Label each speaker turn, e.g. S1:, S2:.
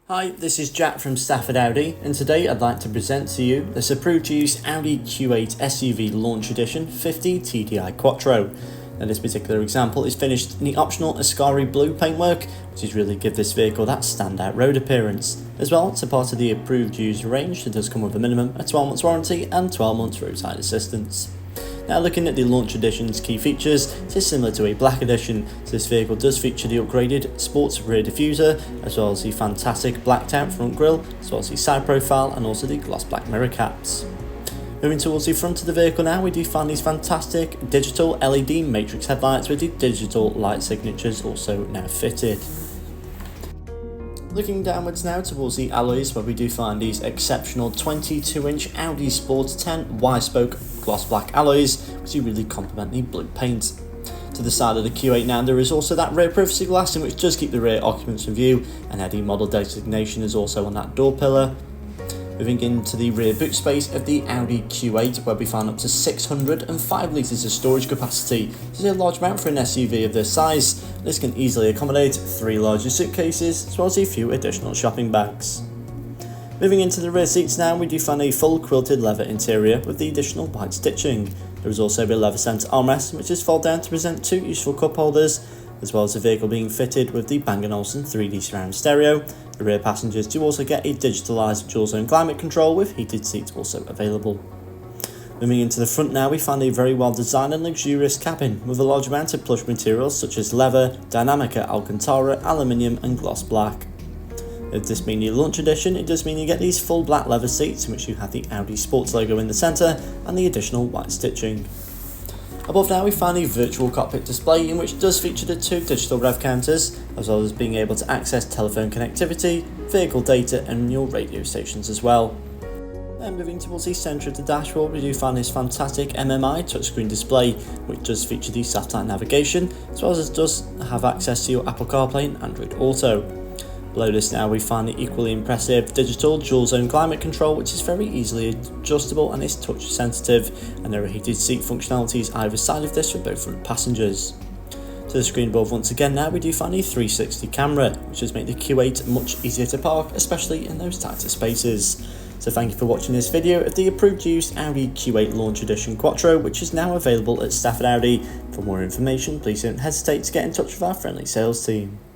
S1: Hi, this is Jack from Stafford Audi, and today I'd like to present to you this approved use Audi Q8 SUV Launch Edition 50 TDI Quattro. Now this particular example is finished in the optional Ascari blue paintwork, which is really give this vehicle that standout road appearance. As well, it's a part of the approved use range that does come with a minimum of 12 months warranty and 12 months roadside assistance. Now looking at the Launch Edition's key features, it is similar to a black edition, so this vehicle does feature the upgraded sports rear diffuser, as well as the fantastic blacked out front grille, as well as the side profile and also the gloss black mirror caps. Moving towards the front of the vehicle now, we do find these fantastic digital LED matrix headlights with the digital light signatures also now fitted. Looking downwards now towards the alloys, where we do find these exceptional 22-inch Audi Sport 10 Y-spoke gloss black alloys, which do really complement the blue paint. To the side of the Q8 now, there is also that rear privacy glass, in which does keep the rear occupants in view, and the model designation is also on that door pillar. Moving into the rear boot space of the Audi Q8, where we find up to 605 litres of storage capacity. This is a large amount for an SUV of this size. This can easily accommodate 3 larger suitcases, as well as a few additional shopping bags. Moving into the rear seats now, we do find a full quilted leather interior with the additional white stitching. There is also a leather centre armrest, which is fold down to present 2 useful cup holders, as well as the vehicle being fitted with the Bang & Olufsen 3D surround stereo. The rear passengers do also get a digitalised dual zone climate control with heated seats also available. Moving into the front now, we find a very well designed and luxurious cabin with a large amount of plush materials such as leather, Dynamica Alcantara, aluminium and gloss black. With this being the Launch Edition, it does mean you get these full black leather seats in which you have the Audi Sports logo in the centre and the additional white stitching. Above now we find a virtual cockpit display, in which does feature the 2 digital rev counters, as well as being able to access telephone connectivity, vehicle data and your radio stations as well. And moving towards the centre of the dashboard, we do find this fantastic MMI touchscreen display, which does feature the satellite navigation, as well as it does have access to your Apple CarPlay and Android Auto. Below this now we find the equally impressive digital dual zone climate control, which is very easily adjustable and is touch sensitive, and there are heated seat functionalities either side of this for both front passengers. To the screen above once again now, we do find a 360 camera, which does make the Q8 much easier to park, especially in those tighter spaces. So thank you for watching this video of the approved use Audi Q8 Launch Edition Quattro, which is now available at Stafford Audi. For more information, please don't hesitate to get in touch with our friendly sales team.